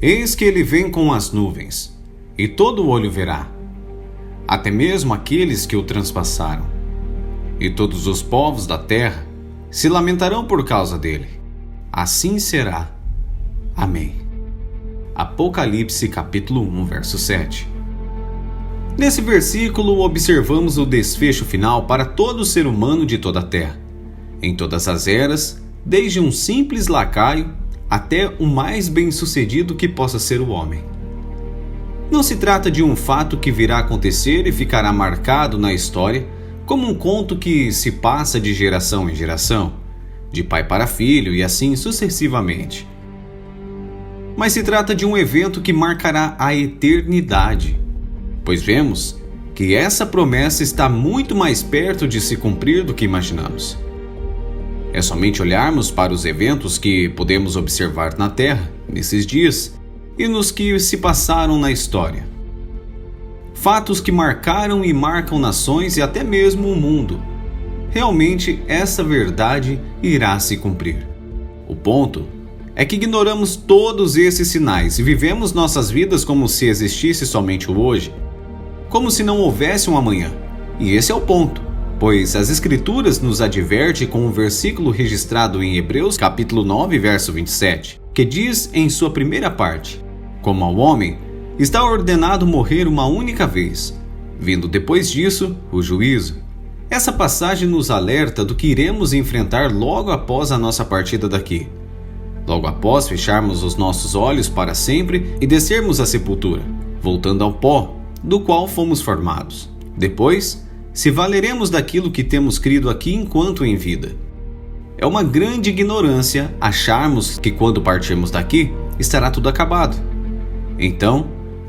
Eis que ele vem com as nuvens, e todo olho verá, até mesmo aqueles que o transpassaram. E todos os povos da terra se lamentarão por causa dele. Assim será. Amém. Apocalipse capítulo 1, verso 7. Nesse versículo observamos o desfecho final para todo ser humano de toda a terra, em todas as eras, desde um simples lacaio até o mais bem-sucedido que possa ser o homem. Não se trata de um fato que virá acontecer e ficará marcado na história como um conto que se passa de geração em geração, de pai para filho e assim sucessivamente. Mas se trata de um evento que marcará a eternidade, pois vemos que essa promessa está muito mais perto de se cumprir do que imaginamos. É somente olharmos para os eventos que podemos observar na Terra nesses dias e nos que se passaram na história. Fatos que marcaram e marcam nações e até mesmo o mundo. Realmente essa verdade irá se cumprir. O ponto é que ignoramos todos esses sinais e vivemos nossas vidas como se existisse somente o hoje, como se não houvesse um amanhã. E esse é o ponto, pois as Escrituras nos advertem com um versículo registrado em Hebreus capítulo 9, verso 27, que diz em sua primeira parte: como ao homem está ordenado morrer uma única vez, vindo depois disso o juízo. Essa passagem nos alerta do que iremos enfrentar logo após a nossa partida daqui. Logo após fecharmos os nossos olhos para sempre e descermos à sepultura, voltando ao pó do qual fomos formados. Depois, se valeremos daquilo que temos crido aqui enquanto em vida. É uma grande ignorância acharmos que quando partirmos daqui, estará tudo acabado. Então,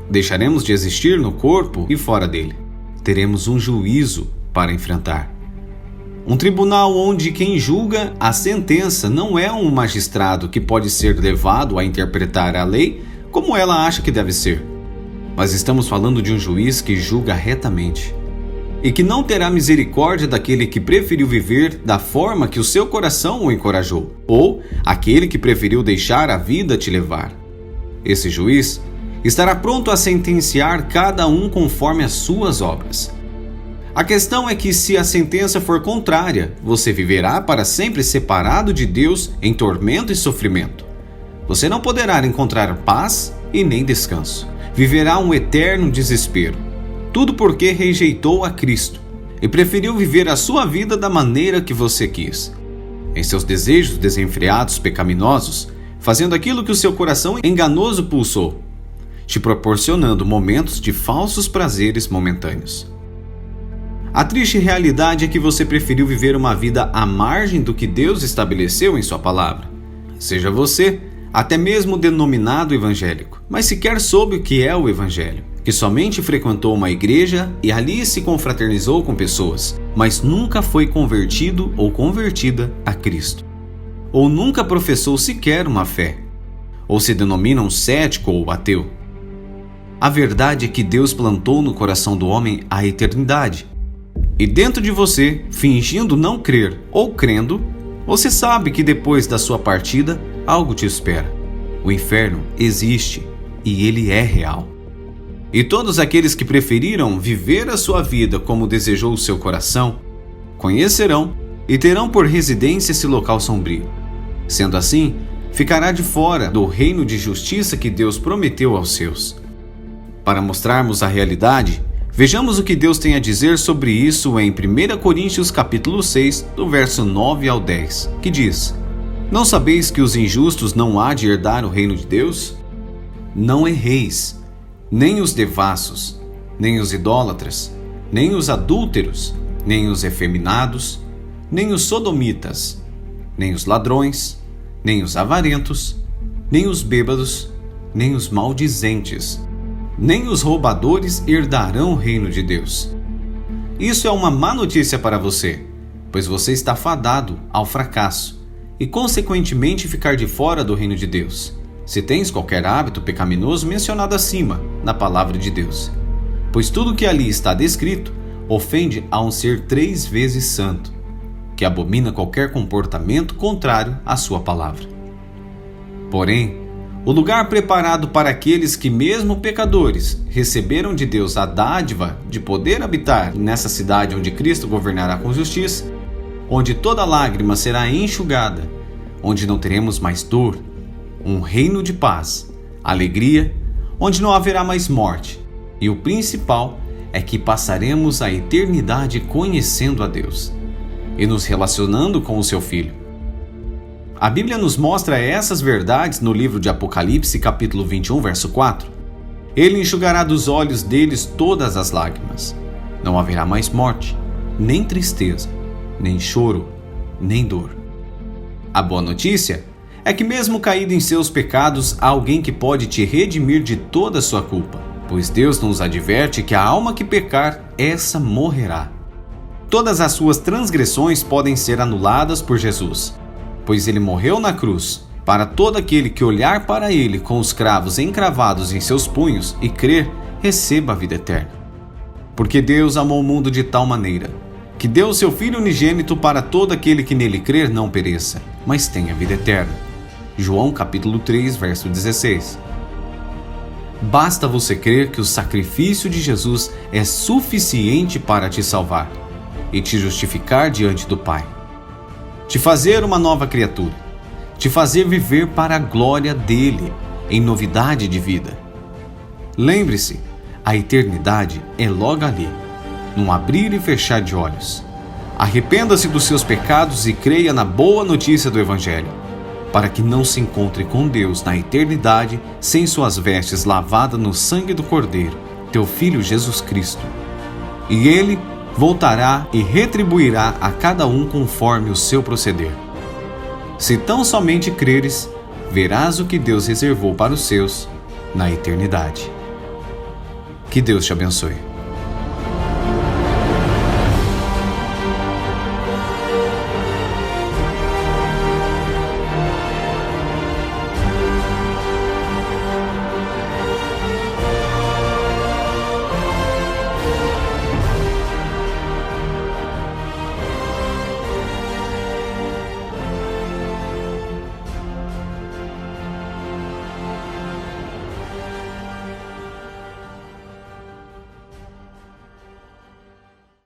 deixaremos de existir no corpo e fora dele. Teremos um juízo para enfrentar. Um tribunal onde quem julga a sentença não é um magistrado que pode ser levado a interpretar a lei como ela acha que deve ser. Mas estamos falando de um juiz que julga retamente e que não terá misericórdia daquele que preferiu viver da forma que o seu coração o encorajou, ou aquele que preferiu deixar a vida te levar. Esse juiz estará pronto a sentenciar cada um conforme as suas obras. A questão é que se a sentença for contrária, você viverá para sempre separado de Deus em tormento e sofrimento. Você não poderá encontrar paz e nem descanso. Viverá um eterno desespero. Tudo porque rejeitou a Cristo e preferiu viver a sua vida da maneira que você quis, em seus desejos desenfreados pecaminosos, fazendo aquilo que o seu coração enganoso pulsou, te proporcionando momentos de falsos prazeres momentâneos. A triste realidade é que você preferiu viver uma vida à margem do que Deus estabeleceu em sua palavra. Seja você até mesmo denominado evangélico, mas sequer soube o que é o evangelho, que somente frequentou uma igreja e ali se confraternizou com pessoas, mas nunca foi convertido ou convertida a Cristo, ou nunca professou sequer uma fé, ou se denomina um cético ou ateu. A verdade é que Deus plantou no coração do homem a eternidade. E dentro de você, fingindo não crer ou crendo, você sabe que depois da sua partida, algo te espera. O inferno existe e ele é real. E todos aqueles que preferiram viver a sua vida como desejou o seu coração, conhecerão e terão por residência esse local sombrio. Sendo assim, ficará de fora do reino de justiça que Deus prometeu aos seus. Para mostrarmos a realidade, vejamos o que Deus tem a dizer sobre isso em 1 Coríntios capítulo 6, do verso 9 ao 10, que diz: não sabeis que os injustos não há de herdar o reino de Deus? Não erreis, nem os devassos, nem os idólatras, nem os adúlteros, nem os efeminados, nem os sodomitas, nem os ladrões, nem os avarentos, nem os bêbados, nem os maldizentes, nem os roubadores herdarão o reino de Deus. Isso é uma má notícia para você, pois você está fadado ao fracasso e, consequentemente, ficar de fora do reino de Deus, se tens qualquer hábito pecaminoso mencionado acima na palavra de Deus. Pois tudo que ali está descrito ofende a um ser 3 vezes santo, que abomina qualquer comportamento contrário à sua palavra. Porém, o lugar preparado para aqueles que, mesmo pecadores, receberam de Deus a dádiva de poder habitar nessa cidade onde Cristo governará com justiça, onde toda lágrima será enxugada, onde não teremos mais dor, um reino de paz, alegria, onde não haverá mais morte, e o principal é que passaremos a eternidade conhecendo a Deus e nos relacionando com o seu Filho. A Bíblia nos mostra essas verdades no livro de Apocalipse, capítulo 21, verso 4. Ele enxugará dos olhos deles todas as lágrimas. Não haverá mais morte, nem tristeza, nem choro, nem dor. A boa notícia é que mesmo caído em seus pecados, há alguém que pode te redimir de toda a sua culpa, pois Deus nos adverte que a alma que pecar, essa morrerá. Todas as suas transgressões podem ser anuladas por Jesus, pois ele morreu na cruz para todo aquele que olhar para ele com os cravos encravados em seus punhos e crer, receba a vida eterna. Porque Deus amou o mundo de tal maneira que deu o seu Filho unigênito para todo aquele que nele crer não pereça, mas tenha vida eterna. João capítulo 3, verso 16. Basta você crer que o sacrifício de Jesus é suficiente para te salvar e te justificar diante do Pai, te fazer uma nova criatura, te fazer viver para a glória dele, em novidade de vida. Lembre-se, a eternidade é logo ali, num abrir e fechar de olhos. Arrependa-se dos seus pecados e creia na boa notícia do Evangelho, para que não se encontre com Deus na eternidade sem suas vestes lavadas no sangue do Cordeiro, teu Filho Jesus Cristo. E ele voltará e retribuirá a cada um conforme o seu proceder. Se tão somente creres, verás o que Deus reservou para os seus na eternidade. Que Deus te abençoe.